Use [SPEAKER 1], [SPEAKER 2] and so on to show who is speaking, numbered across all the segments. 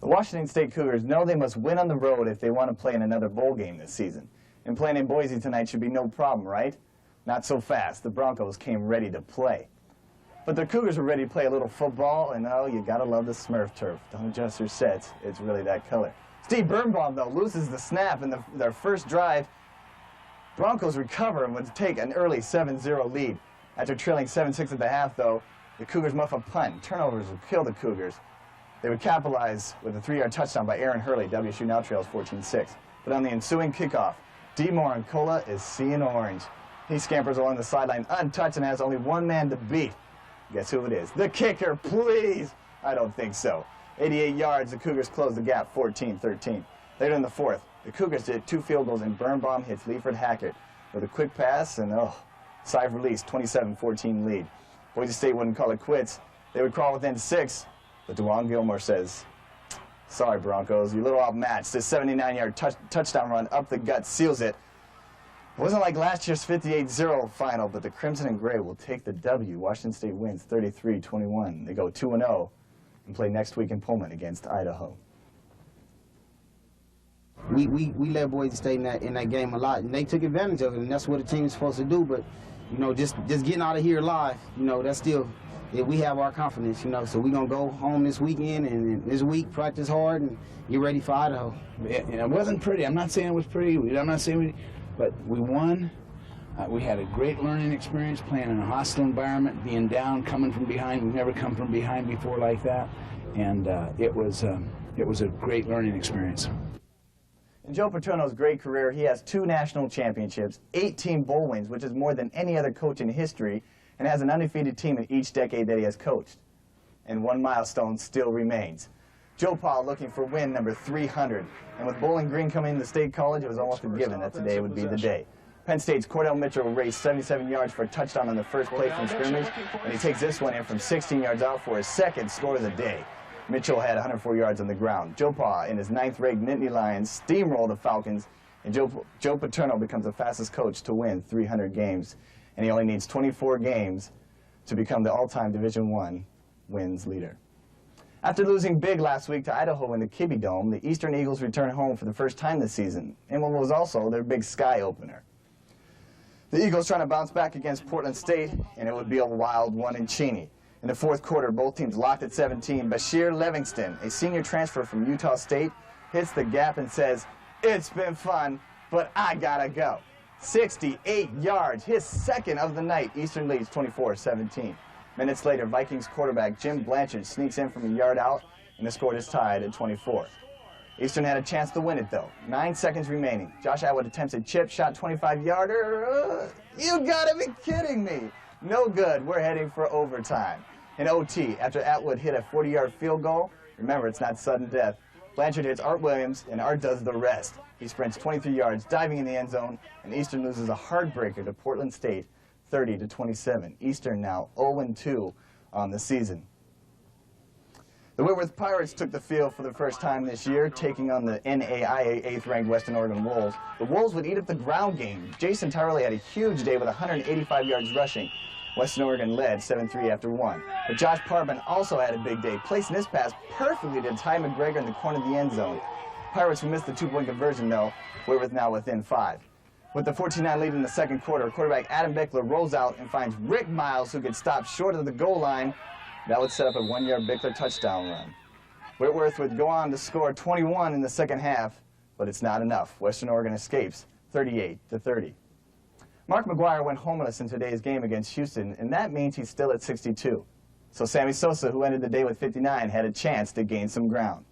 [SPEAKER 1] The Washington State Cougars know they must win on the road if they want to play in another bowl game this season. And playing in Boise tonight should be no problem, right? Not so fast. The Broncos came ready to play. But the Cougars were ready to play a little football, and oh, you gotta love the Smurf turf. Don't adjust your sets. It's really that color. Steve Birnbaum, though, loses the snap in their first drive. Broncos recover and would take an early 7-0 lead. After trailing 7-6 at the half, though, the Cougars muff a punt. Turnovers would kill the Cougars. They would capitalize with a 3-yard touchdown by Aaron Hurley. WSU now trails 14-6. But on the ensuing kickoff, D. Morincola is seeing orange. He scampers along the sideline untouched and has only one man to beat. Guess who it is? The kicker, please! I don't think so. 88 yards, the Cougars close the gap, 14-13. Later in the fourth, the Cougars did 2 field goals, and Birnbaum hits Leifert Hackett with a quick pass, and sigh of release, 27-14 lead. Boise State wouldn't call it quits. They would crawl within 6, but DeJuan Gilmore says, sorry, Broncos, you're a little outmatched. This 79-yard touchdown run up the gut seals it. It wasn't like last year's 58-0 final, but the Crimson and Gray will take the W. Washington State wins 33-21. They go 2-0 and play next week in Pullman against Idaho.
[SPEAKER 2] We let Boise State in that game a lot, and they took advantage of it, and that's what a team is supposed to do. But, you know, just getting out of here live, you know, that's still, we have our confidence, you know. So we're going to go home this weekend and this week, practice hard, and get ready for Idaho.
[SPEAKER 3] It wasn't pretty. I'm not saying it was pretty. I'm not saying but we won. We had a great learning experience playing in a hostile environment, being down, coming from behind. We've never come from behind before like that, and it was a great learning experience.
[SPEAKER 1] In Joe Paterno's great career, he has 2 national championships, 18 bowl wins, which is more than any other coach in history, and has an undefeated team in each decade that he has coached. And one milestone still remains. Joe Pa looking for win number 300. And with Bowling Green coming into State College, it was almost a given that today would be the day. Penn State's Cordell Mitchell raced 77 yards for a touchdown on the first play from scrimmage, and he takes this one in from 16 yards out for his second score of the day. Mitchell had 104 yards on the ground. Joe Pa in his 9th-ranked Nittany Lions steamrolled the Falcons, and Joe Paterno becomes the fastest coach to win 300 games. And he only needs 24 games to become the all-time Division I wins leader. After losing big last week to Idaho in the Kibbe Dome, the Eastern Eagles return home for the first time this season, in what was also their big sky opener. The Eagles trying to bounce back against Portland State, and it would be a wild one in Cheney. In the fourth quarter, both teams locked at 17. Bashir Livingston, a senior transfer from Utah State, hits the gap and says, "It's been fun, but I gotta go." 68 yards, his second of the night. Eastern leads 24-17. Minutes later, Vikings quarterback Jim Blanchard sneaks in from a yard out, and the score is tied at 24. Eastern had a chance to win it, though. 9 seconds remaining. Josh Atwood attempts a chip shot, 25-yarder. You gotta be kidding me. No good. We're heading for overtime. In OT, after Atwood hit a 40-yard field goal, remember, it's not sudden death, Blanchard hits Art Williams, and Art does the rest. He sprints 23 yards, diving in the end zone, and Eastern loses a heartbreaker to Portland State, 30-27. Eastern now 0-2 on the season. The Whitworth Pirates took the field for the first time this year, taking on the NAIA 8th-ranked Western Oregon Wolves. The Wolves would eat up the ground game. Jason Tyrelli had a huge day with 185 yards rushing. Western Oregon led 7-3 after 1. But Josh Parban also had a big day, placing his pass perfectly to Ty McGregor in the corner of the end zone. Pirates who missed the 2-point conversion, though, Whitworth now within 5. With the 14-9 lead in the second quarter, quarterback Adam Bickler rolls out and finds Rick Miles, who gets stopped short of the goal line. That would set up a 1-yard Bickler touchdown run. Whitworth would go on to score 21 in the second half, but it's not enough. Western Oregon escapes 38-30. Mark McGuire went homeless in today's game against Houston, and that means he's still at 62. So Sammy Sosa, who ended the day with 59, had a chance to gain some ground.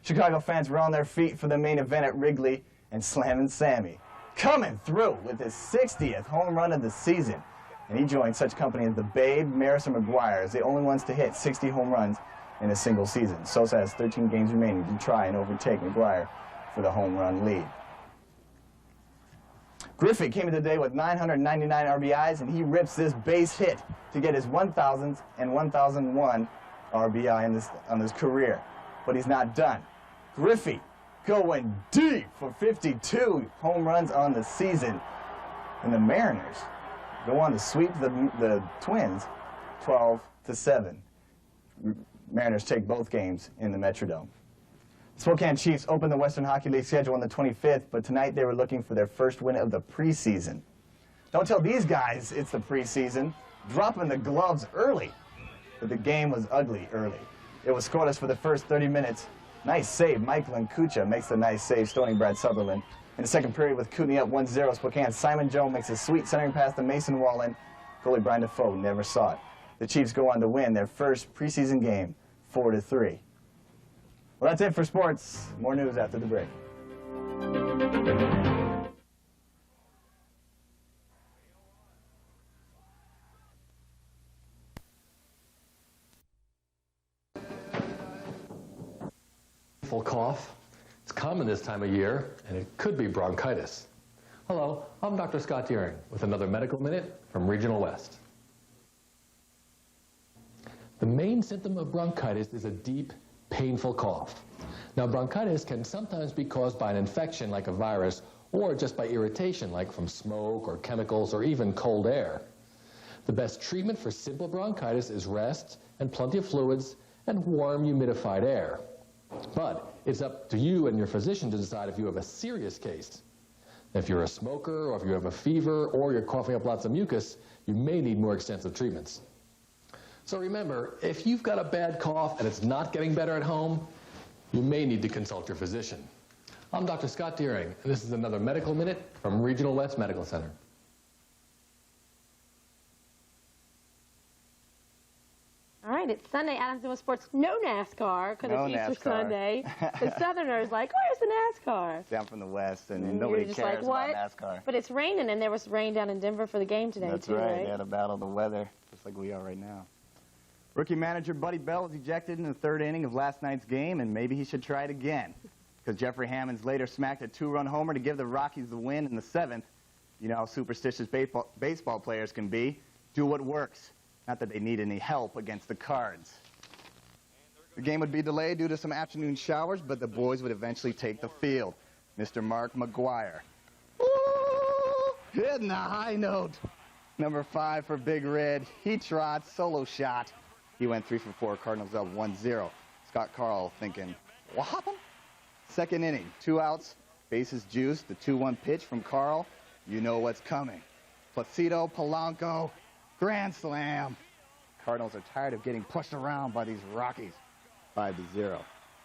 [SPEAKER 1] Chicago fans were on their feet for the main event at Wrigley, and Slammin' Sammy coming through with his 60th home run of the season. And he joined such company as the Babe, Maris, and McGuire as the only ones to hit 60 home runs in a single season. Sosa has 13 games remaining to try and overtake McGuire for the home run lead. Griffey came into the day with 999 RBIs, and he rips this base hit to get his 1,000th and 1,001 RBI on his career. But he's not done. Griffey going deep for 52 home runs on the season. And the Mariners go on to sweep the Twins 12-7. Mariners take both games in the Metrodome. Spokane Chiefs opened the Western Hockey League schedule on the 25th, but tonight they were looking for their first win of the preseason. Don't tell these guys it's the preseason. Dropping the gloves early. But the game was ugly early. It was scoreless for the first 30 minutes. Nice save. Michael Nkucha makes the nice save, stoning Brad Sutherland. In the second period with Kootenai up 1-0, Spokane Simon Joe makes a sweet centering pass to Mason Wallen. Goalie Brian Defoe never saw it. The Chiefs go on to win their first preseason game, 4-3. Well, that's it for sports. More news after the break.
[SPEAKER 4] Full cough. It's common this time of year, and it could be bronchitis. Hello, I'm Dr. Scott Deering with another Medical Minute from Regional West. The main symptom of bronchitis is a deep, painful cough. Now, bronchitis can sometimes be caused by an infection like a virus or just by irritation like from smoke or chemicals or even cold air. The best treatment for simple bronchitis is rest and plenty of fluids and warm, humidified air. But it's up to you and your physician to decide if you have a serious case. If you're a smoker or if you have a fever or you're coughing up lots of mucus, you may need more extensive treatments. So remember, if you've got a bad cough and it's not getting better at home, you may need to consult your physician. I'm Dr. Scott Deering, and this is another Medical Minute from Regional West Medical Center.
[SPEAKER 5] All right, it's Sunday, Adams Sports. No NASCAR, because it's Easter Sunday. The Southerners like, where's the NASCAR?
[SPEAKER 1] Down from the west, and nobody
[SPEAKER 5] just
[SPEAKER 1] cares
[SPEAKER 5] like,
[SPEAKER 1] about NASCAR.
[SPEAKER 5] But it's raining, and there was rain down in Denver for the game today,
[SPEAKER 1] That's
[SPEAKER 5] too,
[SPEAKER 1] right. They had a battle of the weather, just like we are right now. Rookie manager Buddy Bell was ejected in the third inning of last night's game, and maybe he should try it again. Because Jeffrey Hammonds later smacked a two-run homer to give the Rockies the win in the seventh. You know how superstitious baseball players can be. Do what works. Not that they need any help against the Cards. The game would be delayed due to some afternoon showers, but the boys would eventually take the field. Mr. Mark McGuire. Ooh, hitting a high note. Number 5 for Big Red. He trots, solo shot. He went 3 for 4, Cardinals up 1-0. Scott Carl thinking, what happened? Second inning, 2 outs, bases juiced, the 2-1 pitch from Carl. You know what's coming. Placido, Polanco, grand slam. Cardinals are tired of getting pushed around by these Rockies. 5-0.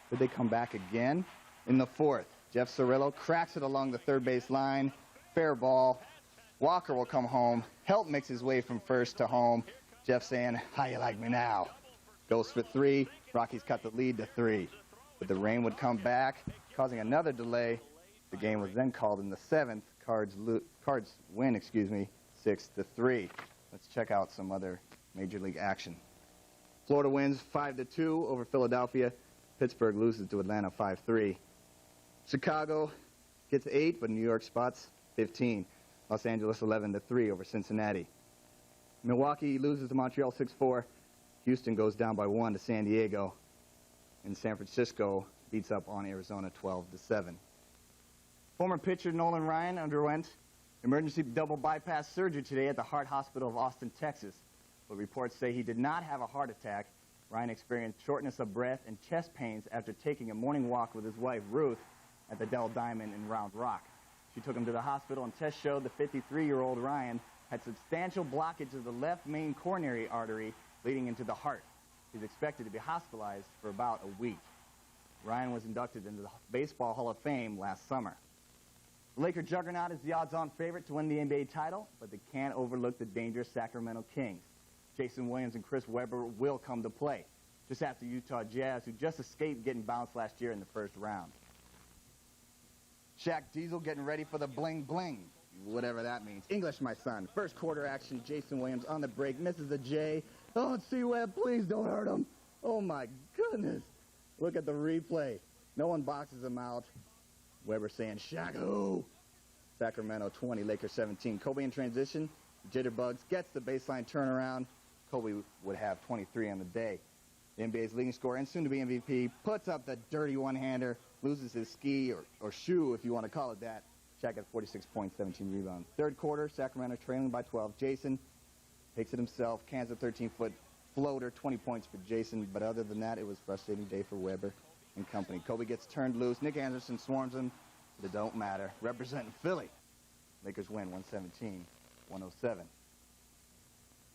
[SPEAKER 1] Did they come back again? In the fourth, Jeff Cirillo cracks it along the third base line. Fair ball. Walker will come home. Helt makes his way from first to home. Jeff saying, how you like me now? Goes for 3. Rockies cut the lead to 3. But the rain would come back, causing another delay. The game was then called in the seventh. Cards win, 6-3. Let's check out some other Major League action. Florida wins 5-2 over Philadelphia. Pittsburgh loses to Atlanta 5-3. Chicago gets 8, but New York spots 15. Los Angeles 11-3 over Cincinnati. Milwaukee loses to Montreal 6-4. Houston goes down by 1 to San Diego. And San Francisco beats up on Arizona 12-7. Former pitcher Nolan Ryan underwent emergency double bypass surgery today at the Heart Hospital of Austin, Texas. But reports say he did not have a heart attack. Ryan experienced shortness of breath and chest pains after taking a morning walk with his wife, Ruth, at the Dell Diamond in Round Rock. She took him to the hospital, and tests showed the 53-year-old Ryan had substantial blockage of the left main coronary artery leading into the heart. He's expected to be hospitalized for about a week. Ryan was inducted into the Baseball Hall of Fame last summer. The Laker juggernaut is the odds-on favorite to win the NBA title, but they can't overlook the dangerous Sacramento Kings. Jason Williams and Chris Webber will come to play, just after Utah Jazz, who just escaped getting bounced last year in the first round. Shaq Diesel getting ready for the bling-bling, whatever that means. English, my son. First quarter action, Jason Williams on the break, misses the J. Oh, C-Web, please don't hurt him. Oh, my goodness. Look at the replay. No one boxes him out. Webber saying, Shaq, who? Sacramento 20, Lakers 17. Kobe in transition. Jitterbugs gets the baseline turnaround. Kobe would have 23 on the day. The NBA's leading scorer and soon-to-be MVP puts up the dirty one-hander, loses his ski or shoe, if you want to call it that. Shaq at 46 points, 17 rebounds. Third quarter, Sacramento trailing by 12. Jason takes it himself, cans a 13-foot floater, 20 points for Jason. But other than that, it was a frustrating day for Webber.
[SPEAKER 6] and company. Kobe gets turned loose. Nick Anderson swarms him, but it don't matter. Representing Philly. Lakers win 117-107.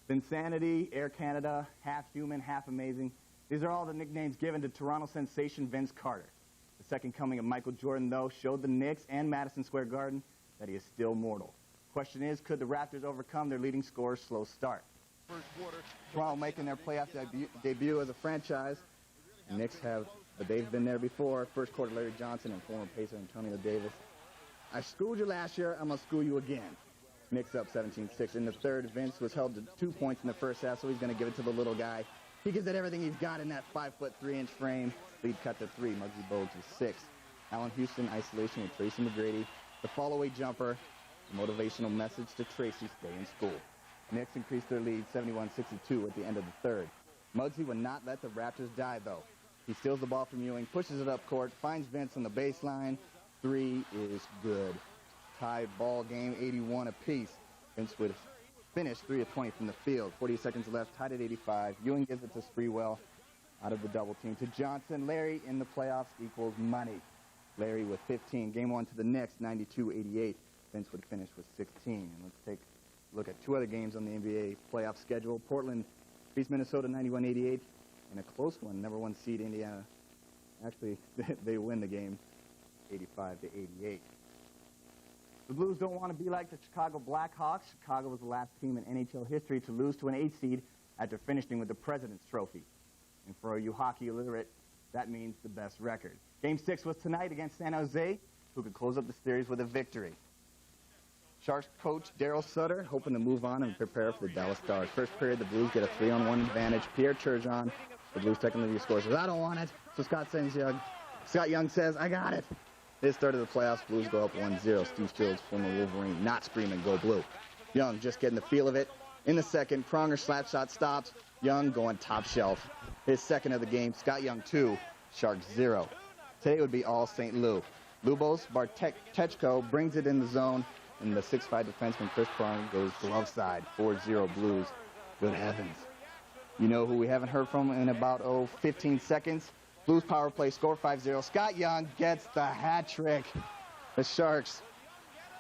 [SPEAKER 6] Vinsanity, Air Canada, half human, half amazing. These are all the nicknames given to Toronto sensation Vince Carter. The second coming of Michael Jordan, though, showed the Knicks and Madison Square Garden that he is still mortal. Question is, could the Raptors overcome their leading scorer's slow start? Toronto making their playoff debut as a franchise. The Knicks have, but they've been there before. First quarter, Larry Johnson and former Pacer Antonio Davis. I schooled you last year, I'm going to school you again. Knicks up 17-6. In the third, Vince was held to 2 points in the first half, so he's going to give it to the little guy. He gives it everything he's got in that 5'3" frame. Lead cut to 3. Muggsy Bogues with 6. Allen Houston isolation with Tracy McGrady. The fall-away jumper. The motivational message to Tracy, stay in school. Knicks increased their lead 71-62 at the end of the third. Muggsy would not let the Raptors die, though. He steals the ball from Ewing, pushes it up court, finds Vince on the baseline. 3 is good. Tie ball game, 81 apiece. Vince would finish 3 of 20 from the field. 40 seconds left, tied at 85. Ewing gives it to Sprewell out of the double team to Johnson. Larry in the playoffs equals money. Larry with 15. Game 1 to the Knicks, 92-88. Vince would finish with 16. And let's take a look at 2 other games on the NBA playoff schedule. Portland beats Minnesota 91-88. And a close one, number 1 seed Indiana. Actually, they win the game 85-88. The Blues don't want to be like the Chicago Blackhawks. Chicago was the last team in NHL history to lose to an 8 seed after finishing with the President's Trophy. And for you hockey illiterate, that means the best record. Game 6 was tonight against San Jose, who could close up the series with a victory. Sharks coach Daryl Sutter hoping to move on and prepare for the Dallas Stars. First period, the Blues get a 3-on-1 advantage. Pierre Turgeon, the Blues second lead scorer, says, I don't want it. So Scott Young says, I got it. This started the playoffs. Blues go up 1-0. Steve Stills, former Wolverine, not screaming, go blue. Young just getting the feel of it. In the second, Pronger slap shot stops. Young going top shelf. His second of the game. Scott Young 2, Sharks 0. Today would be all St. Lou. Lubos Bartechko brings it in the zone, and the 6'5 defenseman Chris Pronger goes glove side. 4-0 Blues. Good heavens. You know who we haven't heard from in about 15 seconds? Blues power play, score 5-0. Scott Young gets the hat trick. The Sharks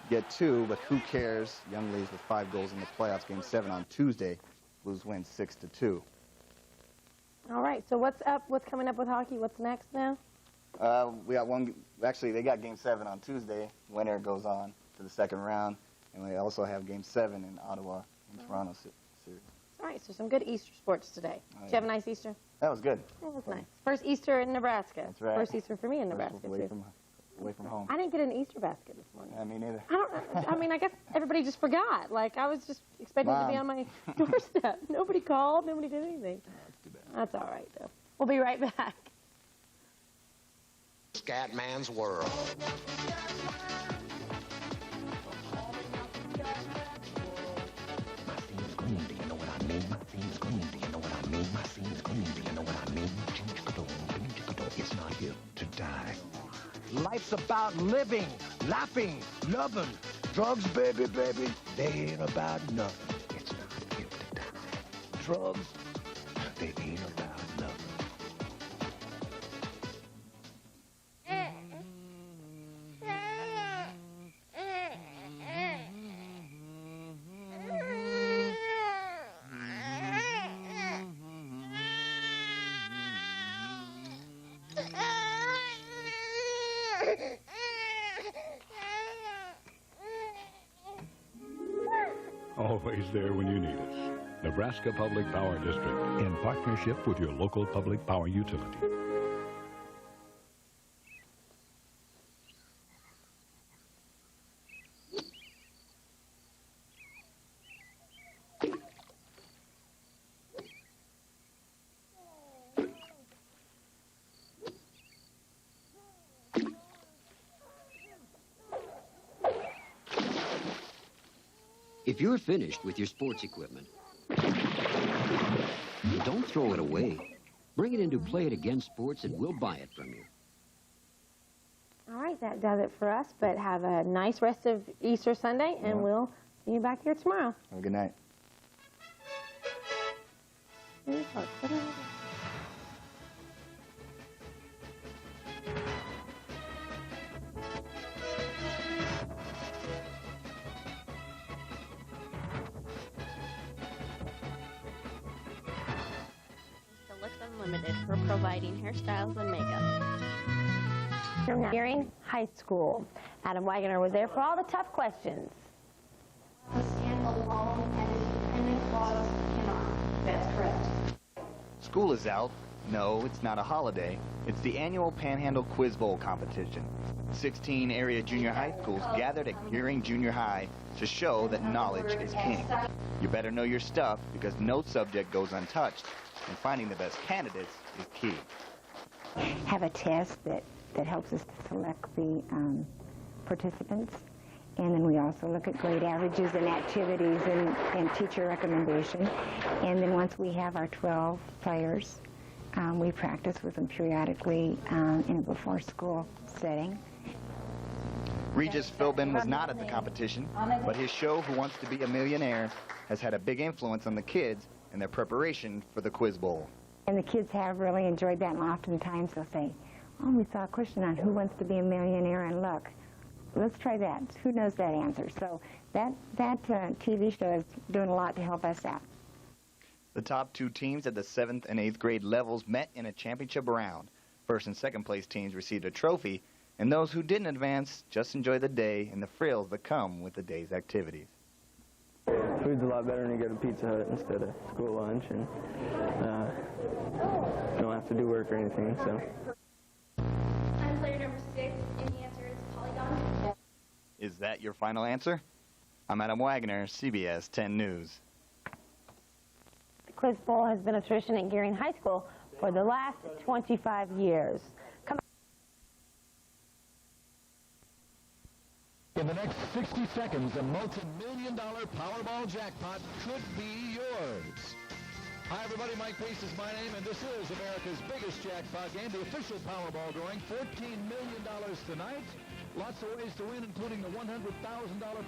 [SPEAKER 6] get 2, but who cares? Young leads with 5 goals in the playoffs. Game 7 on Tuesday. Blues win 6-2.
[SPEAKER 5] All right, so what's up? What's coming up with hockey? What's next now?
[SPEAKER 6] We got one. Actually, they got Game 7 on Tuesday. Winner goes on to the second round. And we also have Game 7 in Ottawa and Toronto series.
[SPEAKER 5] All right, so some good Easter sports today. Did you have a nice Easter?
[SPEAKER 6] That was good.
[SPEAKER 5] That was nice. First Easter in Nebraska.
[SPEAKER 6] That's right.
[SPEAKER 5] First Easter for me in Nebraska,
[SPEAKER 6] away
[SPEAKER 5] too.
[SPEAKER 6] Away from home.
[SPEAKER 5] I didn't get an Easter basket this morning.
[SPEAKER 6] Yeah, me neither.
[SPEAKER 5] I mean, I guess everybody just forgot. Like, I was just expecting it to be on my doorstep. Nobody called. Nobody did anything.
[SPEAKER 6] That's too bad.
[SPEAKER 5] That's all right, though. We'll be right back.
[SPEAKER 7] Scatman's World.
[SPEAKER 8] My scene's green, do you know what I mean? My scene's green, do you know what I mean? My scene's green, do you know what I mean? It's not here to die. Life's about living, laughing, loving. Drugs, baby, baby, they ain't about nothing. It's not here to die. Drugs, they ain't about nothing.
[SPEAKER 9] Always there when you need us. Nebraska Public Power District, in partnership with your local public power utility.
[SPEAKER 10] If you're finished with your sports equipment, don't throw it away. Bring it in to Play It Again Sports and we'll buy it from you.
[SPEAKER 5] All right, that does it for us, but have a nice rest of Easter Sunday, and we'll see you back here tomorrow.
[SPEAKER 6] Have a good night.
[SPEAKER 5] Limited for providing hairstyles and makeup.
[SPEAKER 7] From Gearing High School, Adam Wagner was there for all the tough questions.
[SPEAKER 11] Stand alone and his dependent clause cannot. That's correct.
[SPEAKER 6] School is out. No, it's not a holiday. It's the annual Panhandle Quiz Bowl competition. 16 area junior high schools gathered at Gearing Junior High to show that knowledge is king. You better know your stuff because no subject goes untouched, and finding the best candidates is key.
[SPEAKER 7] Have a test that helps us to select the participants. And then we also look at grade averages and activities and teacher recommendation. And then once we have our 12 players, we practice with them periodically in a before-school setting.
[SPEAKER 6] Regis Philbin was not at the competition, but his show, Who Wants to Be a Millionaire, has had a big influence on the kids in their preparation for the Quiz Bowl.
[SPEAKER 7] And the kids have really enjoyed that, and oftentimes they'll say, oh, we saw a question on who wants to be a millionaire, and look, let's try that. Who knows that answer? So that TV show is doing a lot to help us out.
[SPEAKER 6] The top two teams at the 7th and 8th grade levels met in a championship round. First and second place teams received a trophy, and those who didn't advance just enjoy the day and the frills that come with the day's activities.
[SPEAKER 12] Food's a lot better when you go to Pizza Hut instead of school lunch, and you don't have to do work or anything, so.
[SPEAKER 11] I'm player number 6, and the answer is polygon.
[SPEAKER 6] Is that your final answer? I'm Adam Wagner, CBS 10 News.
[SPEAKER 7] The Quiz Bowl has been a tradition at Gearing High School for the last 25 years.
[SPEAKER 8] In the next 60 seconds, a multi-million-dollar Powerball jackpot could be yours. Hi, everybody. Mike Pace is my name, and this is America's biggest jackpot game, the official Powerball drawing. $14 million tonight. Lots of ways to win, including the $100,000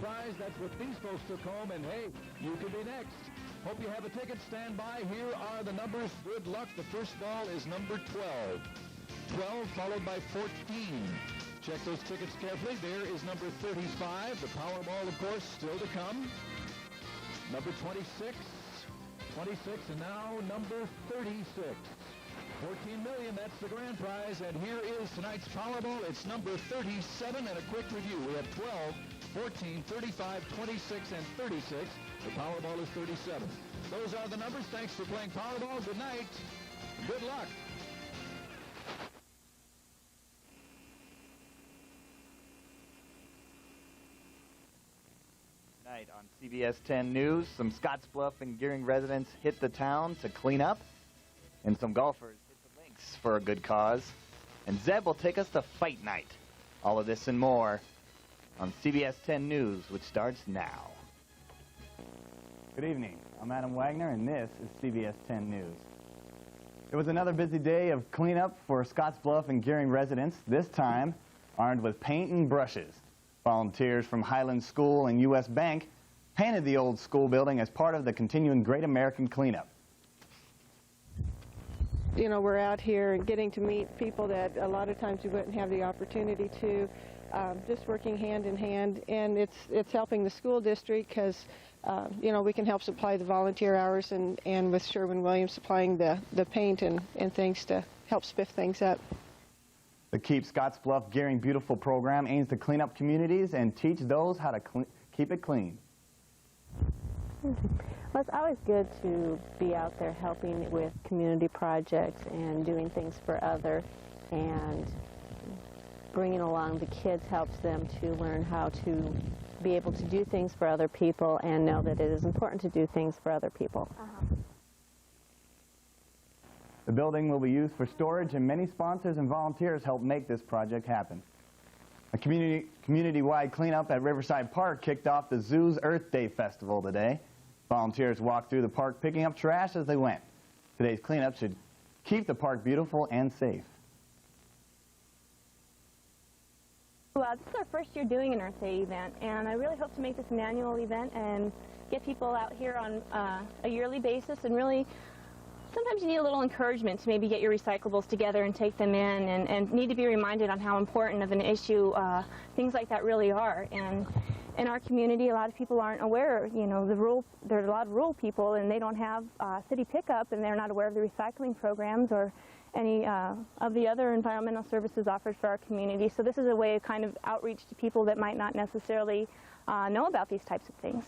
[SPEAKER 8] prize. That's what these folks took home, and hey, you could be next. Hope you have a ticket. Stand by. Here are the numbers. Good luck. The first ball is number 12. 12 followed by 14. Check those tickets carefully. There is number 35. The Powerball, of course, still to come. Number 26. 26, and now number 36. 14 million, that's the grand prize. And here is tonight's Powerball. It's number 37. And a quick review. We have 12, 14, 35, 26, and 36. The Powerball is 37. Those are the numbers. Thanks for playing Powerball. Good night. Good luck.
[SPEAKER 6] Tonight on CBS 10 News, some Scottsbluff and Gearing residents hit the town to clean up, and some golfers hit the links for a good cause. And Zeb will take us to fight night. All of this and more on CBS 10 News, which starts now.
[SPEAKER 1] Good evening. I'm Adam Wagner, and this is CBS 10 News. It was another busy day of cleanup for Scottsbluff and Gearing residents, this time armed with paint and brushes. Volunteers from Highland School and U.S. Bank painted the old school building as part of the continuing Great American Cleanup.
[SPEAKER 13] You know, we're out here and getting to meet people that a lot of times you wouldn't have the opportunity to, just working hand in hand, and it's helping the school district because, you know, we can help supply the volunteer hours and with Sherwin-Williams supplying the paint and things to help spiff things up.
[SPEAKER 1] The Keep Scottsbluff Gearing Beautiful program aims to clean up communities and teach those how to keep it clean.
[SPEAKER 5] Well, it's always good to be out there helping with community projects and doing things for others, and bringing along the kids helps them to learn how to be able to do things for other people and know that it is important to do things for other people.
[SPEAKER 1] The building will be used for storage, and many sponsors and volunteers help make this project happen. A community-wide cleanup at Riverside Park kicked off the Zoo's Earth Day Festival today. Volunteers walked through the park picking up trash as they went. Today's cleanup should keep the park beautiful and safe.
[SPEAKER 14] Well, this is our first year doing an Earth Day event, and I really hope to make this an annual event and get people out here on a yearly basis and really sometimes you need a little encouragement to maybe get your recyclables together and take them in, and need to be reminded on how important of an issue things like that really are. And in our community, a lot of people aren't aware, you know, there's a lot of rural people and they don't have city pickup, and they're not aware of the recycling programs or any of the other environmental services offered for our community. So this is a way of kind of outreach to people that might not necessarily know about these types of things.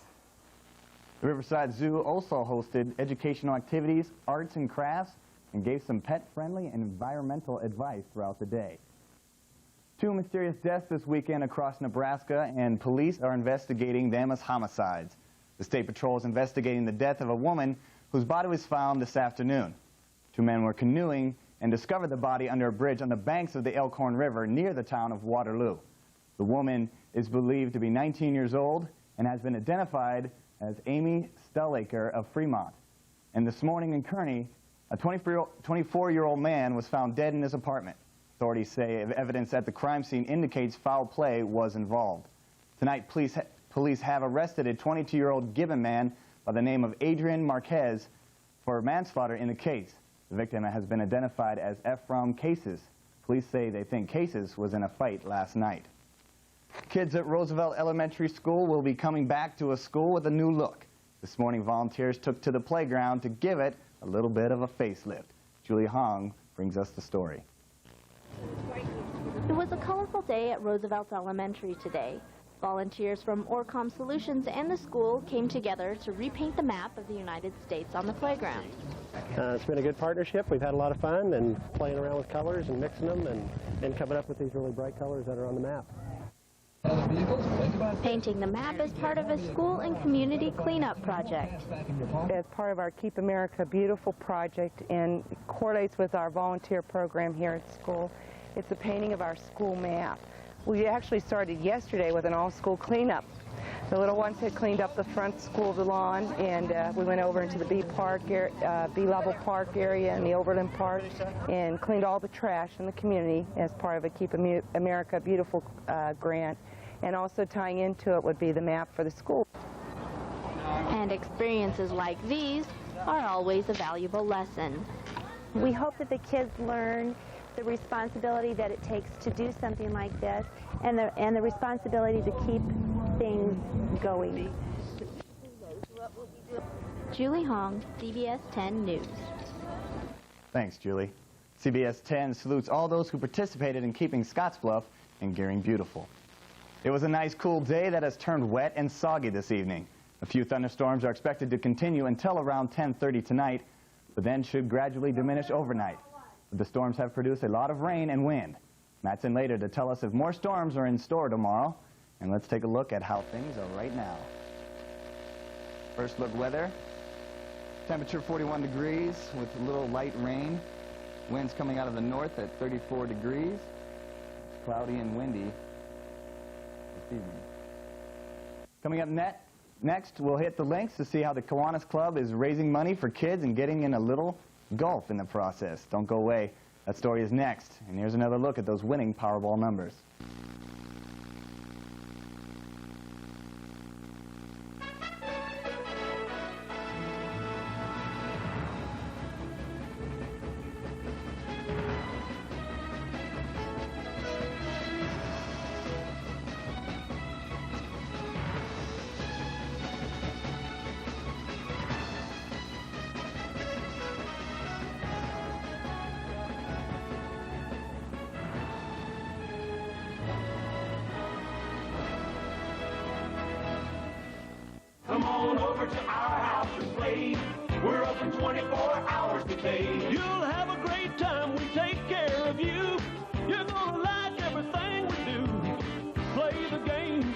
[SPEAKER 6] The Riverside Zoo also hosted educational activities, arts and crafts, and gave some pet-friendly and environmental advice throughout the day. 2 mysterious deaths this weekend across Nebraska, and police are investigating them as homicides. The State Patrol is investigating the death of a woman whose body was found this afternoon. 2 men were canoeing and discovered the body under a bridge on the banks of the Elkhorn River near the town of Waterloo. The woman is believed to be 19 years old and has been identified as Amy Stellaker of Fremont. And this morning in Kearney, a 24-year-old man was found dead in his apartment. Authorities say evidence at the crime scene indicates foul play was involved. Tonight, police have arrested a 22-year-old Gibbon man by the name of Adrian Marquez for manslaughter in the case. The victim has been identified as Ephraim Cases. Police say they think Cases was in a fight last night. Kids at Roosevelt Elementary School will be coming back to a school with a new look. This morning, volunteers took to the playground to give it a little bit of a facelift. Julie Hong brings us the story.
[SPEAKER 15] It was a colorful day at Roosevelt Elementary today. Volunteers from Orcom Solutions and the school came together to repaint the map of the United States on the playground.
[SPEAKER 16] It's been a good partnership. We've had a lot of fun and playing around with colors and mixing them and coming up with these really bright colors that are on the map.
[SPEAKER 15] Painting the map is part of a school and community cleanup project.
[SPEAKER 17] As part of our Keep America Beautiful project, and correlates with our volunteer program here at school, it's a painting of our school map. We actually started yesterday with an all-school cleanup. The little ones had cleaned up the front school lawn, and we went over into the B-level park area and the Overland Park and cleaned all the trash in the community as part of a Keep America Beautiful grant. And also tying into it would be the map for the school.
[SPEAKER 15] And experiences like these are always a valuable lesson.
[SPEAKER 5] We hope that the kids learn the responsibility that it takes to do something like this, and the responsibility to keep things going.
[SPEAKER 15] Julie Hong, CBS 10 News.
[SPEAKER 6] Thanks, Julie. CBS 10 salutes all those who participated in keeping Scottsbluff and Gearing beautiful. It was a nice, cool day that has turned wet and soggy this evening. A few thunderstorms are expected to continue until around 10:30 tonight, but then should gradually diminish overnight. The storms have produced a lot of rain and wind. Matt's in later to tell us if more storms are in store tomorrow. And let's take a look at how things are right now. First look weather. Temperature 41 degrees with a little light rain. Winds coming out of the north at 34 degrees. Cloudy and windy this evening. Coming up next, we'll hit the links to see how the Kiwanis Club is raising money for kids and getting in a little golf in the process. Don't go away. That story is next. And here's another look at those winning Powerball numbers.
[SPEAKER 18] Come on over to our house and play. We're open 24 hours a day. You'll have a great time. We take care of you. You're gonna like everything we do. Play the games.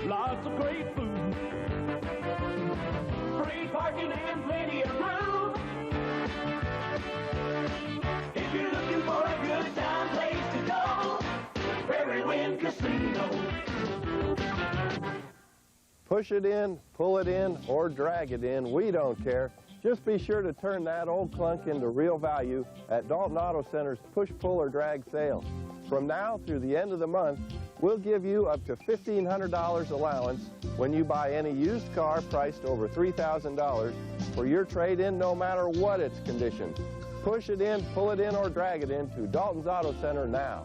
[SPEAKER 18] Lots of great food. Free parking and plenty of room. If you're looking for a good time place to go, Prairie Wind Casino.
[SPEAKER 16] Push it in, pull it in, or drag it in, we don't care. Just be sure to turn that old clunk into real value at Dalton Auto Center's push, pull, or drag sale. From now through the end of the month, we'll give you up to $1,500 allowance when you buy any used car priced over $3,000 for your trade-in, no matter what its condition. Push it in, pull it in, or drag it in to Dalton's Auto Center now.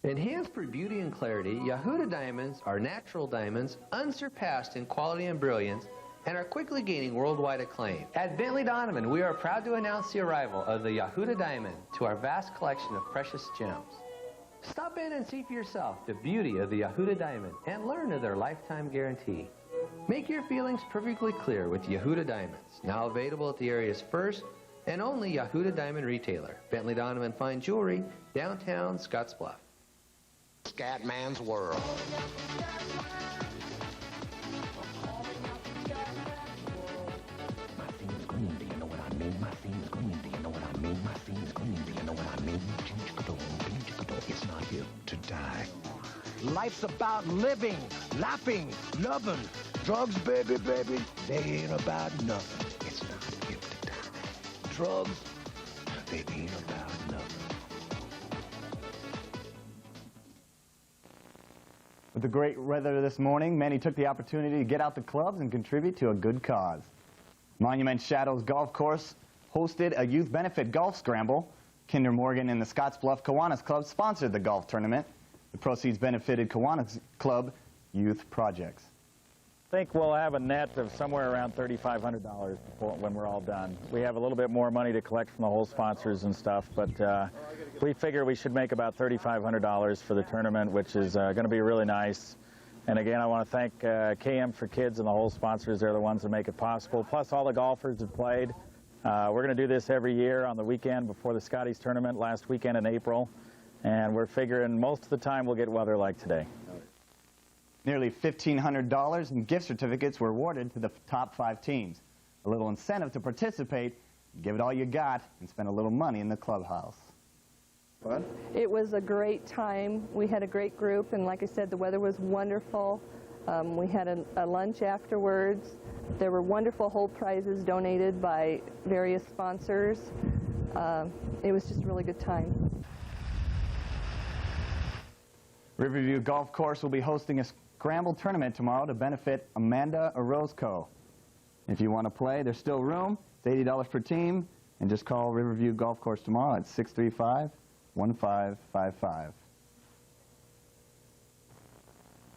[SPEAKER 19] Enhanced for beauty and clarity, Yehuda diamonds are natural diamonds, unsurpassed in quality and brilliance, and are quickly gaining worldwide acclaim. At Bentley Donovan, we are proud to announce the arrival of the Yehuda diamond to our vast collection of precious gems. Stop in and see for yourself the beauty of the Yehuda diamond and learn of their lifetime guarantee. Make your feelings perfectly clear with Yehuda diamonds, now available at the area's first and only Yehuda diamond retailer, Bentley Donovan Fine Jewelry, downtown Scottsbluff.
[SPEAKER 8] Scatman's World. My scene's green, do you know what I mean? My scene's green, do you know what I mean? My scene's green, do you know what I mean? It's not here to die. Life's about living, laughing, loving. Drugs, baby, baby, they ain't about nothing. It's not here to die. Drugs, they ain't about nothing.
[SPEAKER 1] With the great weather this morning, many took the opportunity to get out the clubs and contribute to a good cause. Monument Shadows Golf Course hosted a youth benefit golf scramble. Kinder Morgan and the Scottsbluff Kiwanis Club sponsored the golf tournament. The proceeds benefited Kiwanis Club youth projects.
[SPEAKER 20] I think we'll have a net of somewhere around $3,500 when we're all done. We have a little bit more money to collect from the whole sponsors and stuff, but we figure we should make about $3,500 for the tournament, which is going to be really nice. And again, I want to thank KM for Kids and the whole sponsors. They're the ones that make it possible, plus all the golfers that played. We're going to do this every year on the weekend before the Scotties tournament, last weekend in April. And we're figuring most of the time we'll get weather like today.
[SPEAKER 1] Nearly $1,500 in gift certificates were awarded to the top 5 teams. A little incentive to participate, give it all you got, and spend a little money in the clubhouse.
[SPEAKER 21] Fun? It was a great time. We had a great group, and like I said, the weather was wonderful. We had a lunch afterwards. There were wonderful whole prizes donated by various sponsors. It was just a really good time.
[SPEAKER 1] Riverview Golf Course will be hosting a scramble tournament tomorrow to benefit Amanda Orozco. If you want to play, there's still room. It's $80 per team, and just call Riverview Golf Course tomorrow at 635-1555.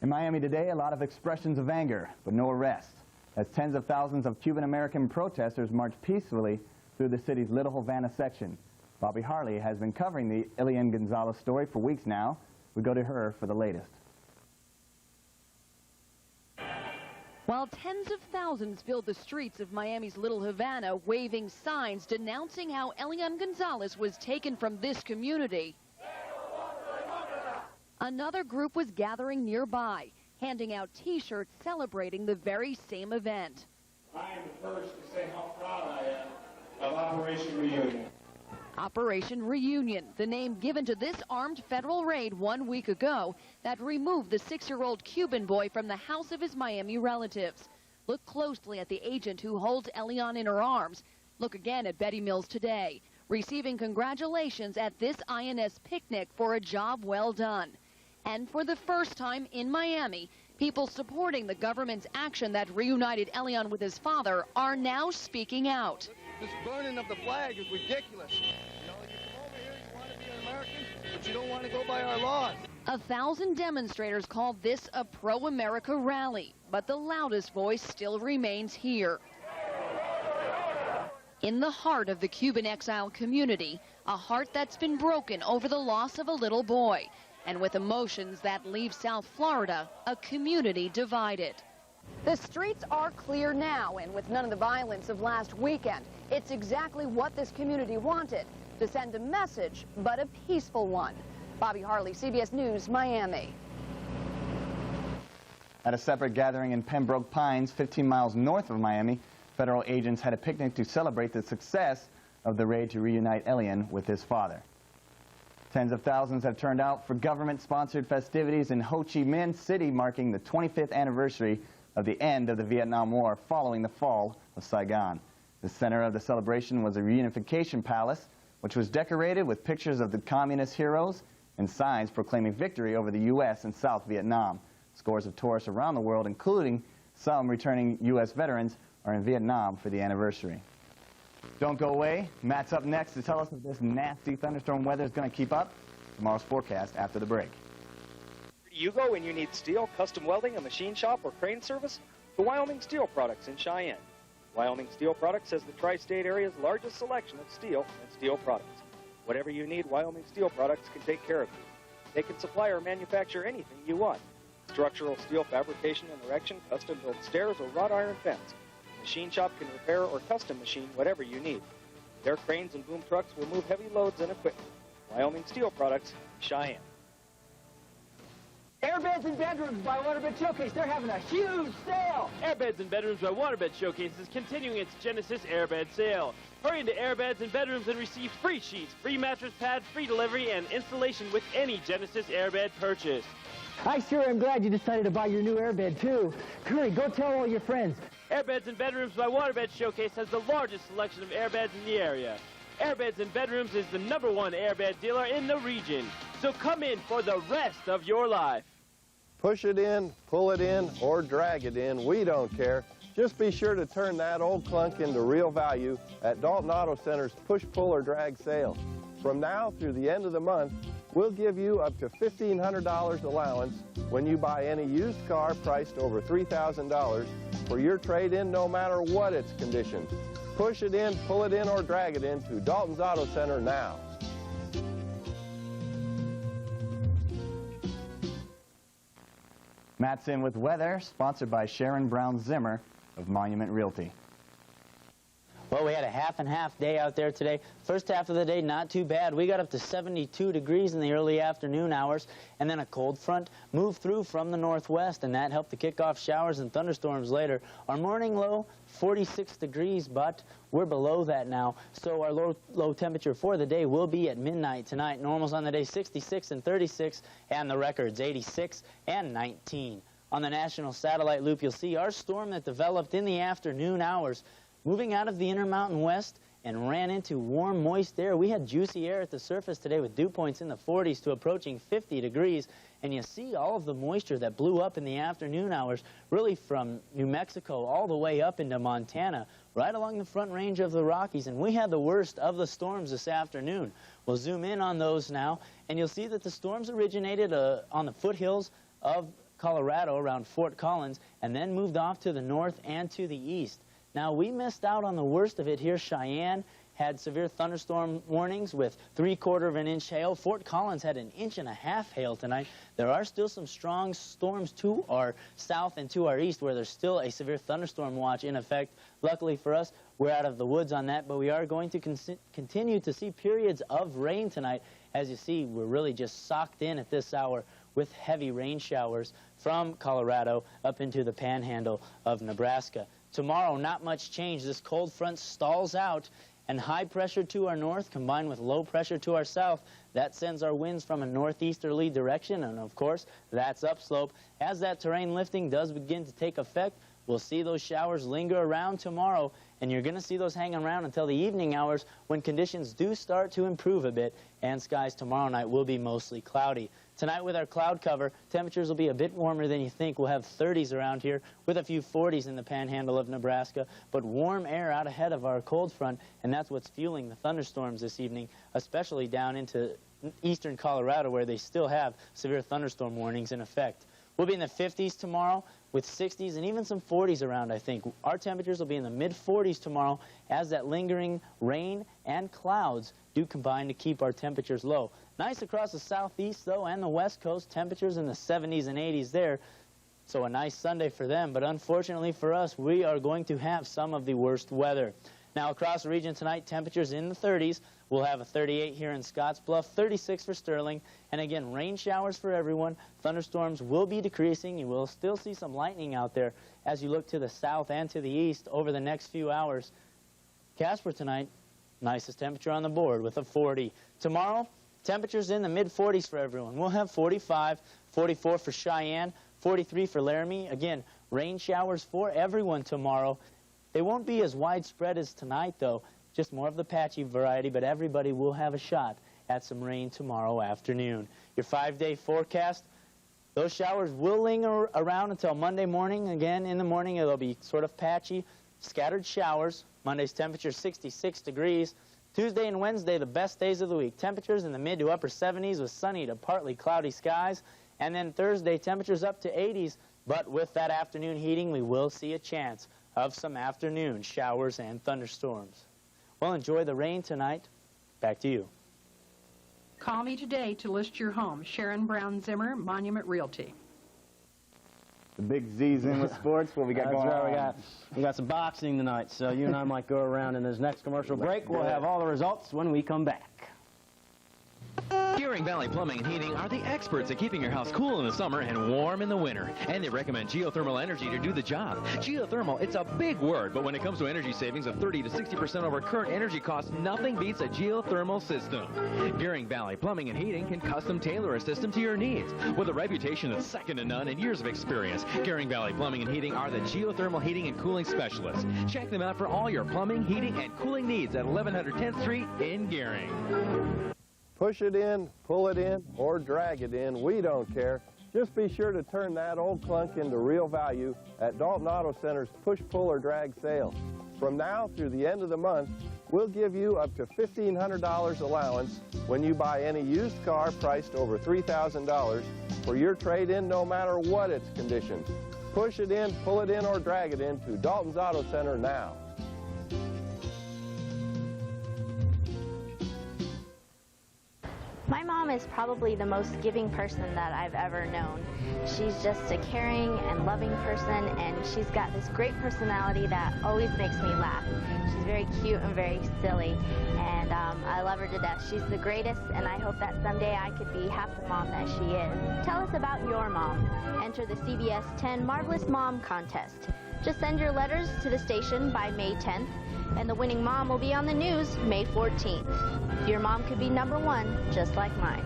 [SPEAKER 1] In Miami today, a lot of expressions of anger, but no arrests, as tens of thousands of Cuban-American protesters marched peacefully through the city's Little Havana section. Bobby Harley has been covering the Elian Gonzalez story for weeks now. We go to her for the latest.
[SPEAKER 22] While tens of thousands filled the streets of Miami's Little Havana, waving signs denouncing how Elian Gonzalez was taken from this community, another group was gathering nearby, handing out T-shirts celebrating the very same event.
[SPEAKER 23] I am the first to say how proud I am of Operation Reunion.
[SPEAKER 22] Operation Reunion, the name given to this armed federal raid 1 week ago that removed the 6-year-old Cuban boy from the house of his Miami relatives. Look closely at the agent who holds Elian in her arms. Look again at Betty Mills today, receiving congratulations at this INS picnic for a job well done. And for the first time in Miami, people supporting the government's action that reunited Elian with his father are now speaking out.
[SPEAKER 23] This burning of the flag is ridiculous. You know, you come over here, you want to be an American, but you don't want to go by our laws.
[SPEAKER 22] 1,000 demonstrators called this a pro-America rally, but the loudest voice still remains here. In the heart of the Cuban exile community, a heart that's been broken over the loss of a little boy, and with emotions that leave South Florida a community divided. The streets are clear now, and with none of the violence of last weekend, it's exactly what this community wanted, to send a message, but a peaceful one. Bobby Harley, CBS News, Miami.
[SPEAKER 1] At a separate gathering in Pembroke Pines, 15 miles north of Miami, federal agents had a picnic to celebrate the success of the raid to reunite Elian with his father. Tens of thousands have turned out for government-sponsored festivities in Ho Chi Minh City, marking the 25th anniversary of the end of the Vietnam War following the fall of Saigon. The center of the celebration was a reunification palace which was decorated with pictures of the communist heroes and signs proclaiming victory over the U.S. and South Vietnam. Scores of tourists around the world, including some returning U.S. veterans, are in Vietnam for the anniversary. Don't go away. Matt's up next to tell us if this nasty thunderstorm weather is going to keep up. Tomorrow's forecast after the break.
[SPEAKER 2] You go when you need steel, custom welding, a machine shop, or crane service? To Wyoming Steel Products in Cheyenne. Wyoming Steel Products has the tri-state area's largest selection of steel and steel products. Whatever you need, Wyoming Steel Products can take care of you. They can supply or manufacture anything you want. Structural steel fabrication and erection, custom-built stairs, or wrought iron fence. Machine shop can repair or custom machine whatever you need. Their cranes and boom trucks will move heavy loads and equipment. Wyoming Steel Products, Cheyenne.
[SPEAKER 3] Airbeds and Bedrooms by Waterbed Showcase. They're having a huge sale.
[SPEAKER 4] Airbeds and Bedrooms by Waterbed Showcase is continuing its Genesis Airbed sale. Hurry into Airbeds and Bedrooms and receive free sheets, free mattress pad, free delivery, and installation with any Genesis Airbed purchase.
[SPEAKER 3] I sure am glad you decided to buy your new airbed, too. Hurry, go tell all your friends.
[SPEAKER 4] Airbeds and Bedrooms by Waterbed Showcase has the largest selection of airbeds in the area. Airbeds and Bedrooms is the #1 airbed dealer in the region. So come in for the rest of your life.
[SPEAKER 16] Push it in, pull it in, or drag it in, we don't care. Just be sure to turn that old clunk into real value at Dalton Auto Center's push, pull, or drag sale. From now through the end of the month, we'll give you up to $1,500 allowance when you buy any used car priced over $3,000 for your trade-in, no matter what its condition. Push it in, pull it in, or drag it in to Dalton's Auto Center now.
[SPEAKER 1] Matt's in with weather, sponsored by Sharon Brown Zimmer of Monument Realty.
[SPEAKER 24] Well, we had a half and half day out there today. First half of the day, not too bad. We got up to 72 degrees in the early afternoon hours, and then a cold front moved through from the northwest, and that helped to kick off showers and thunderstorms later. Our morning low, 46 degrees, but we're below that now. So our low temperature for the day will be at midnight tonight. Normals on the day 66 and 36, and the records 86 and 19. On the national satellite loop, you'll see our storm that developed in the afternoon hours moving out of the Intermountain West and ran into warm, moist air. We had juicy air at the surface today with dew points in the 40s to approaching 50 degrees. And you see all of the moisture that blew up in the afternoon hours, really from New Mexico all the way up into Montana, right along the front range of the Rockies. And we had the worst of the storms this afternoon. We'll zoom in on those now, and you'll see that the storms originated on the foothills of Colorado around Fort Collins and then moved off to the north and to the east. Now, we missed out on the worst of it here. Cheyenne had severe thunderstorm warnings with 3/4 of an inch hail. Fort Collins had 1.5 inches hail tonight. There are still some strong storms to our south and to our east where there's still a severe thunderstorm watch in effect. Luckily for us, we're out of the woods on that, but we are going to continue to see periods of rain tonight. As you see, we're really just socked in at this hour with heavy rain showers from Colorado up into the panhandle of Nebraska. Tomorrow, not much change. This cold front stalls out, and high pressure to our north combined with low pressure to our south, that sends our winds from a northeasterly direction, and of course, that's upslope. As that terrain lifting does begin to take effect, we'll see those showers linger around tomorrow, and you're going to see those hang around until the evening hours when conditions do start to improve a bit, and skies tomorrow night will be mostly cloudy. Tonight with our cloud cover, temperatures will be a bit warmer than you think. We'll have 30s around here with a few 40s in the panhandle of Nebraska, but warm air out ahead of our cold front, and that's what's fueling the thunderstorms this evening, especially down into eastern Colorado where they still have severe thunderstorm warnings in effect. We'll be in the 50s tomorrow with 60s and even some 40s around, I think. Our temperatures will be in the mid-40s tomorrow as that lingering rain and clouds do combine to keep our temperatures low. Nice across the southeast, though, and the west coast. Temperatures in the 70s and 80s there. So a nice Sunday for them. But unfortunately for us, we are going to have some of the worst weather. Now, across the region tonight, temperatures in the 30s. We'll have a 38 here in Scottsbluff, 36 for Sterling. And again, rain showers for everyone. Thunderstorms will be decreasing. You will still see some lightning out there as you look to the south and to the east over the next few hours. Casper tonight, nicest temperature on the board with a 40. Tomorrow, temperatures in the mid-40s for everyone. We'll have 45, 44 for Cheyenne, 43 for Laramie. Again, rain showers for everyone tomorrow. They won't be as widespread as tonight, though. just more of the patchy variety, but everybody will have a shot at some rain tomorrow afternoon. Your 5-day forecast, those showers will linger around until Monday morning. Again, in the morning, it'll be sort of patchy, scattered showers. Monday's temperature 66 degrees. Tuesday and Wednesday, the best days of the week. Temperatures in the mid to upper 70s with sunny to partly cloudy skies. And then Thursday, temperatures up to 80s. But with that afternoon heating, we will see a chance of some afternoon showers and thunderstorms. Well, enjoy the rain tonight. Back to you.
[SPEAKER 9] Call me today to list your home. Sharon Brown Zimmer, Monument Realty.
[SPEAKER 6] The big Z's in with sports. What we got going on?
[SPEAKER 10] We got some boxing tonight, so you and I might go around in this next commercial break. We'll have all the results when we come back.
[SPEAKER 11] Gearing Valley Plumbing and Heating are the experts at keeping your house cool in the summer and warm in the winter. And they recommend geothermal energy to do the job. Geothermal, it's a big word, but when it comes to energy savings of 30 to 60% over current energy costs, nothing beats a geothermal system. Gearing Valley Plumbing and Heating can custom tailor a system to your needs. With a reputation that's second to none and years of experience, Gearing Valley Plumbing and Heating are the geothermal heating and cooling specialists. Check them out for all your plumbing, heating, and cooling needs at 1100 10th Street in Gearing.
[SPEAKER 16] Push it in, pull it in, or drag it in, we don't care. Just be sure to turn that old clunk into real value at Dalton Auto Center's push, pull, or drag sale. From now through the end of the month, we'll give you up to $1,500 allowance when you buy any used car priced over $3,000 for your trade-in no matter what its condition. Push it in, pull it in, or drag it in to Dalton's Auto Center now.
[SPEAKER 15] My mom is probably the most giving person that I've ever known. She's just a caring and loving person, and she's got this great personality that always makes me laugh. She's very cute and very silly, and I love her to death. She's the greatest, and I hope that someday I could be half the mom that she is. Tell us about your mom. Enter the CBS 10 Marvelous Mom Contest. Just send your letters to the station by May 10th, and the winning mom will be on the news May 14th. Your mom could be #1, just like mine.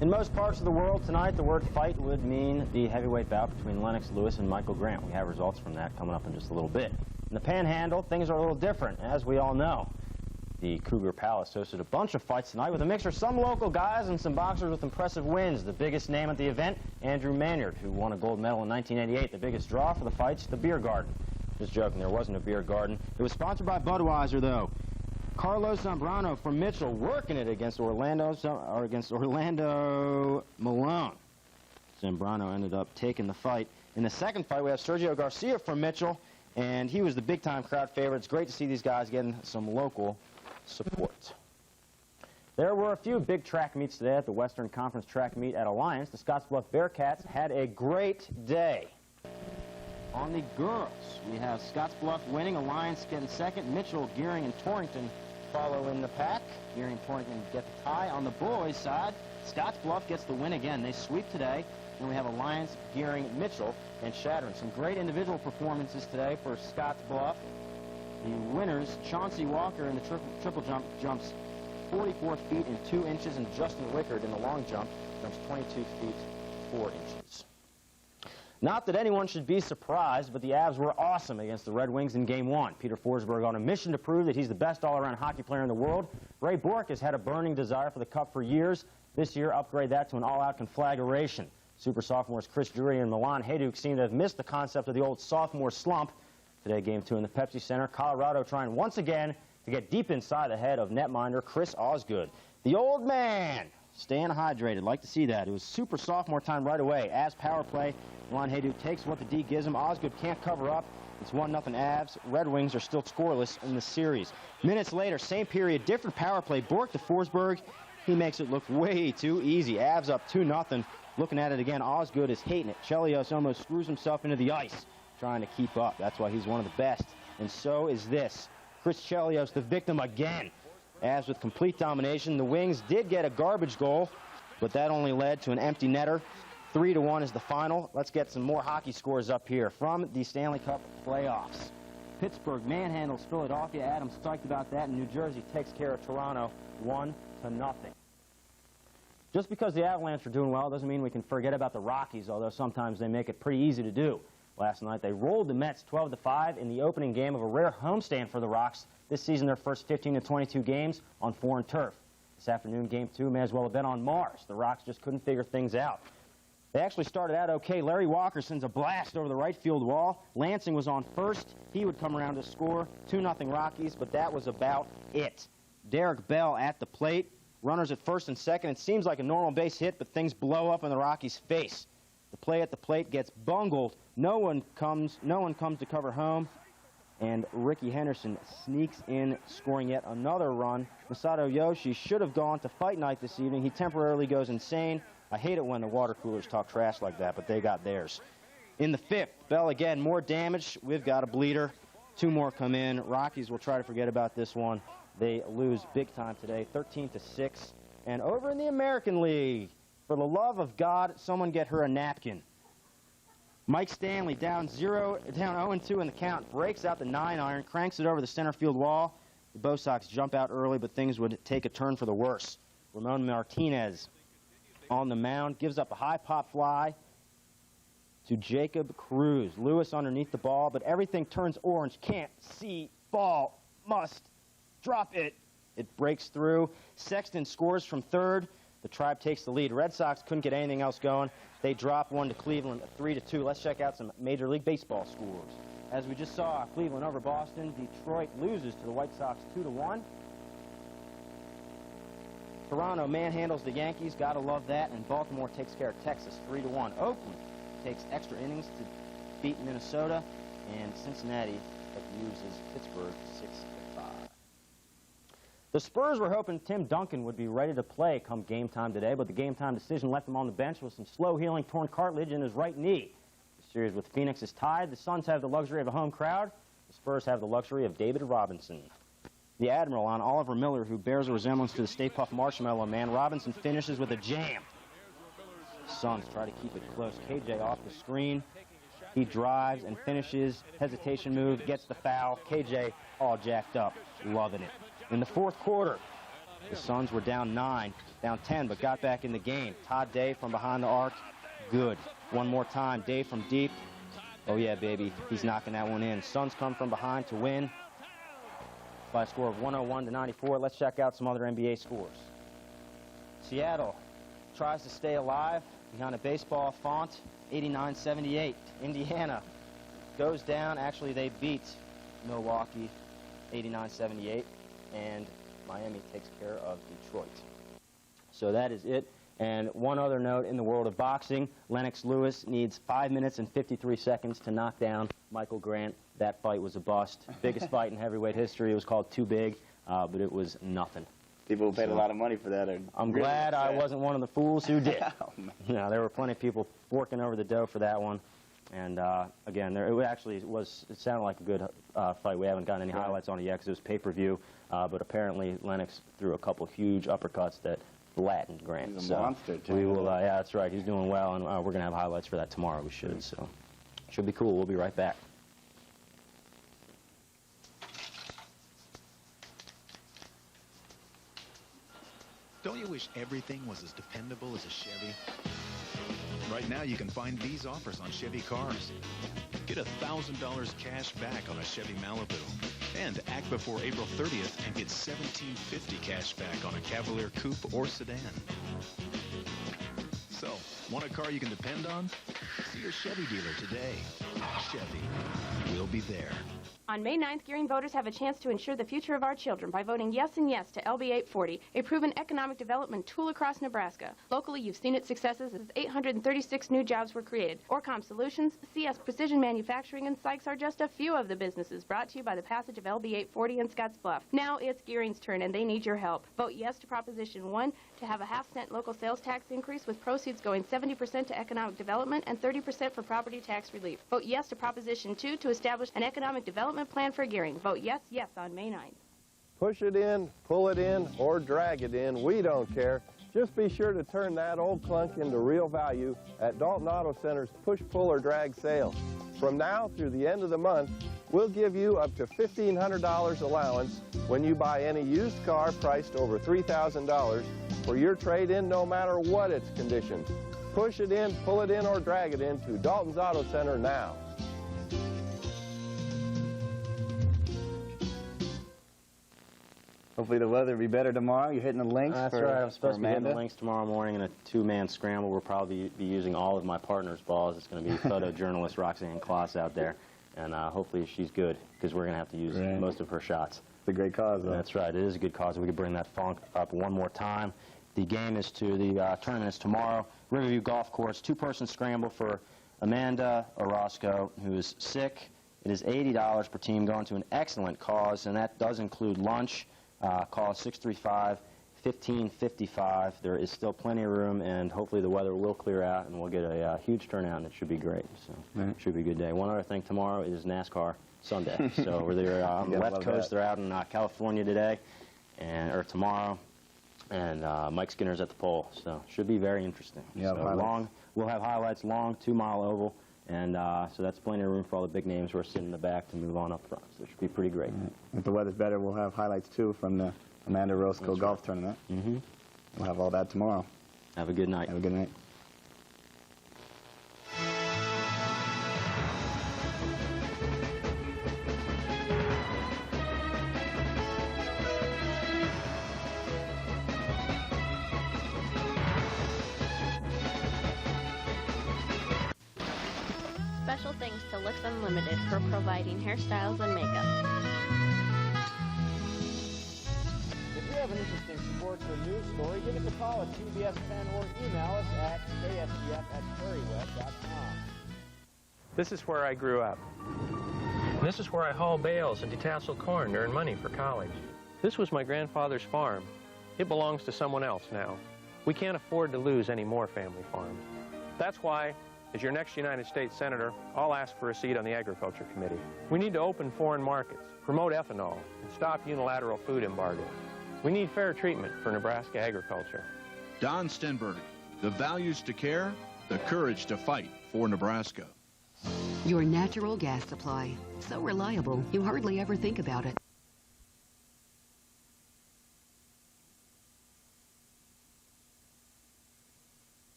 [SPEAKER 10] In most parts of the world tonight, the word fight would mean the heavyweight bout between Lennox Lewis and Michael Grant. We have results from that coming up in just a little bit. In the Panhandle, things are a little different, as we all know. The Cougar Palace hosted a bunch of fights tonight with a mixture of some local guys and some boxers with impressive wins. The biggest name at the event, Andrew Maynard, who won a gold medal in 1988. The biggest draw for the fights, the Beer Garden. Just joking, there wasn't a beer garden. It was sponsored by Budweiser, though. Carlos Zambrano from Mitchell working it against Orlando Malone. Zambrano ended up taking the fight. In the second fight, we have Sergio Garcia from Mitchell, and he was the big-time crowd favorite. It's great to see these guys getting some local support. There were a few big track meets today at the Western Conference track meet at Alliance. The Scottsbluff Bearcats had a great day. On the girls, we have Scottsbluff winning, Alliance getting second, Mitchell, Gearing, and Torrington follow in the pack. Gearing and Torrington get the tie. On the boys' side, Scottsbluff gets the win again. They sweep today. Then we have Alliance, Gearing, Mitchell, and Shattern. Some great individual performances today for Scottsbluff. The winners, Chauncey Walker in the triple jump jumps 44 feet and 2 inches, and Justin Wickard in the long jump jumps 22 feet 4 inches. Not that anyone should be surprised, but the Avs were awesome against the Red Wings in Game 1. Peter Forsberg on a mission to prove that he's the best all-around hockey player in the world. Ray Bourque has had a burning desire for the Cup for years. This year, upgrade that to an all-out conflagration. Super sophomores Chris Drury and Milan Hayduk seem to have missed the concept of the old sophomore slump. Today, Game 2 in the Pepsi Center. Colorado trying once again to get deep inside the head of netminder Chris Osgood. The old man staying hydrated. Like to see that. It was super sophomore time right away. Avs power play. Milan Hayduk takes what the D gives him. Osgood can't cover up. It's 1-0 Avs. Red Wings are still scoreless in the series. Minutes later, same period, different power play. Bourque to Forsberg. He makes it look way too easy. Avs up 2-0. Looking at it again, Osgood is hating it. Chelios almost screws himself into the ice trying to keep up. That's why he's one of the best. And so is this. Chris Chelios, the victim again. Avs with complete domination. The Wings did get a garbage goal, but that only led to an empty netter. 3-1 is the final. Let's get some more hockey scores up here from the Stanley Cup playoffs. Pittsburgh manhandles Philadelphia. Adam's psyched about that. And New Jersey takes care of Toronto 1-0. Just because the Avalanche are doing well doesn't mean we can forget about the Rockies, although sometimes they make it pretty easy to do. last night. They rolled the Mets 12-5 in the opening game of a rare homestand for the Rocks. This season, their first 15 of 22 games on foreign turf. This afternoon, Game 2 may as well have been on Mars. The Rocks just couldn't figure things out. They actually started out okay. Larry Walker sends a blast over the right field wall. Lansing was on first. He would come around to score. 2-0 Rockies, but that was about it. Derek Bell at the plate. Runners at first and second. It seems like a normal base hit, but things blow up in the Rockies' face. The play at the plate gets bungled. No one comes to cover home. And Ricky Henderson sneaks in, scoring yet another run. Masato Yoshi should have gone to fight night this evening. He temporarily goes insane. I hate it when the water coolers talk trash like that, but they got theirs. In the fifth, Bell again, more damage. We've got a bleeder. 2 more come in. Rockies will try to forget about this one. They lose big time today, 13-6. And over in the American League, for the love of God, someone get her a napkin. Mike Stanley down 0-2 in the count, breaks out the 9-iron, cranks it over the center field wall. The Bo Sox jump out early, but things would take a turn for the worse. Ramon Martinez on the mound, gives up a high pop fly to Jacob Cruz. Lewis underneath the ball, but everything turns orange. Can't see ball, must drop it. It breaks through. Sexton scores from third. The Tribe takes the lead. Red Sox couldn't get anything else going. They drop one to Cleveland, 3-2. Let's check out some Major League Baseball scores. As we just saw, Cleveland over Boston. Detroit loses to the White Sox 2-1. Toronto manhandles the Yankees. Gotta love that. And Baltimore takes care of Texas 3-1. Oakland takes extra innings to beat Minnesota. And Cincinnati abuses Pittsburgh 6-5. The Spurs were hoping Tim Duncan would be ready to play come game time today, but the game time decision left him on the bench with some slow healing torn cartilage in his right knee. The series with Phoenix is tied. The Suns have the luxury of a home crowd. The Spurs have the luxury of David Robinson. The Admiral on Oliver Miller, who bears a resemblance to the Stay Puft Marshmallow Man. Robinson finishes with a jam. The Suns try to keep it close. KJ off the screen. He drives and finishes. Hesitation move, gets the foul. KJ all jacked up, loving it. In the fourth quarter, the Suns were down 9, down 10, but got back in the game. Todd Day from behind the arc, good. One more time, Day from deep. Oh yeah, baby, he's knocking that one in. Suns come from behind to win by a score of 101-94. Let's check out some other NBA scores. Seattle tries to stay alive behind a baseball font, 89-78. Indiana goes down. Actually, they beat Milwaukee 89-78. And Miami takes care of Detroit. So that is it. And one other note in the world of boxing, Lennox Lewis needs 5 minutes and 53 seconds to knock down Michael Grant. That fight was a bust. Biggest fight in heavyweight history. It was called Too Big, but it was nothing.
[SPEAKER 1] People who paid a lot of money for that are
[SPEAKER 10] I'm
[SPEAKER 1] really
[SPEAKER 10] glad
[SPEAKER 1] upset.
[SPEAKER 10] I wasn't one of the fools who did.
[SPEAKER 1] Oh,
[SPEAKER 10] Yeah, there were plenty of people forking over the dough for that one. And again, it sounded like a good fight. We haven't gotten any highlights on it yet because it was pay-per-view. But apparently Lennox threw a couple huge uppercuts that flattened Grant.
[SPEAKER 1] He's a monster, too.
[SPEAKER 10] We will, yeah, that's right. He's doing well, and we're going to have highlights for that tomorrow. We should. So should be cool. We'll be right back.
[SPEAKER 7] Don't you wish everything was as dependable as a Chevy? Right now, you can find these offers on Chevy cars. Get $1,000 cash back on a Chevy Malibu. And act before April 30th and get $1,750 cash back on a Cavalier Coupe or sedan. So, want a car you can depend on? See your Chevy dealer today. Chevy. We'll be there.
[SPEAKER 12] On May 9th, Gearing voters have a chance to ensure the future of our children by voting yes and yes to LB 840, a proven economic development tool across Nebraska. Locally, you've seen its successes as 836 new jobs were created. Orcom Solutions, CS Precision Manufacturing, and Sykes are just a few of the businesses brought to you by the passage of LB 840 in Scottsbluff. Now it's Gearing's turn, and they need your help. Vote yes to Proposition 1 to have a half-cent local sales tax increase with proceeds going 70% to economic development and 30% for property tax relief. Vote yes to Proposition 2 to establish an economic development plan for Gearing. Vote yes, yes on May 9th.
[SPEAKER 16] Push it in, pull it in, or drag it in. We don't care. Just be sure to turn that old clunk into real value at Dalton Auto Center's push, pull, or drag sale. From now through the end of the month, we'll give you up to $1,500 allowance when you buy any used car priced over $3,000 for your trade-in, no matter what its condition. Push it in, pull it in, or drag it in to Dalton's Auto Center now.
[SPEAKER 6] Hopefully the weather will be better tomorrow. You're hitting the links.
[SPEAKER 10] That's right. I'm supposed to be hitting the links tomorrow morning in a two-man scramble. We'll probably be using all of my partner's balls. It's going to be photojournalist Roxanne Kloss out there. And hopefully she's good, because we're going to have to use most of her shots.
[SPEAKER 6] It's a great cause, though.
[SPEAKER 10] That's right. It is a good cause. We could bring that funk up one more time. The game is the tournament is tomorrow. Riverview Golf Course, two-person scramble for Amanda Orozco, who is sick. It is $80 per team, going to an excellent cause, and that does include lunch. Call 635-1555. There is still plenty of room, and hopefully the weather will clear out, and we'll get a huge turnout, and it should be great. So it should be a good day. One other thing, tomorrow is NASCAR Sunday. So we're there on the left coast. They're out in California today, or tomorrow, and Mike Skinner's at the pole. So should be very interesting.
[SPEAKER 6] Yeah,
[SPEAKER 10] so we'll have highlights, long 2-mile oval, and so that's plenty of room for all the big names who are sitting in the back to move on up front. So it should be pretty great.
[SPEAKER 6] If the weather's better, we'll have highlights, too, from the Amanda Orozco golf tournament. We'll have all that tomorrow.
[SPEAKER 10] Have a good night.
[SPEAKER 6] Have a good night.
[SPEAKER 15] Special thanks to Looks Unlimited for providing hairstyles and makeup.
[SPEAKER 4] If you have an interesting sports or news story, give us a call at CBS 10 or email us at ksgf@prairieweb.com.
[SPEAKER 5] This is where I grew up. This is where I haul bales and detassel corn to earn money for college. This was my grandfather's farm. It belongs to someone else now. We can't afford to lose any more family farms. That's why, as your next United States Senator, I'll ask for a seat on the Agriculture Committee. We need to open foreign markets, promote ethanol, and stop unilateral food embargoes. We need fair treatment for Nebraska agriculture.
[SPEAKER 13] Don Stenberg, the values to care, the courage to fight for Nebraska.
[SPEAKER 14] Your natural gas supply. So reliable, you hardly ever think about it.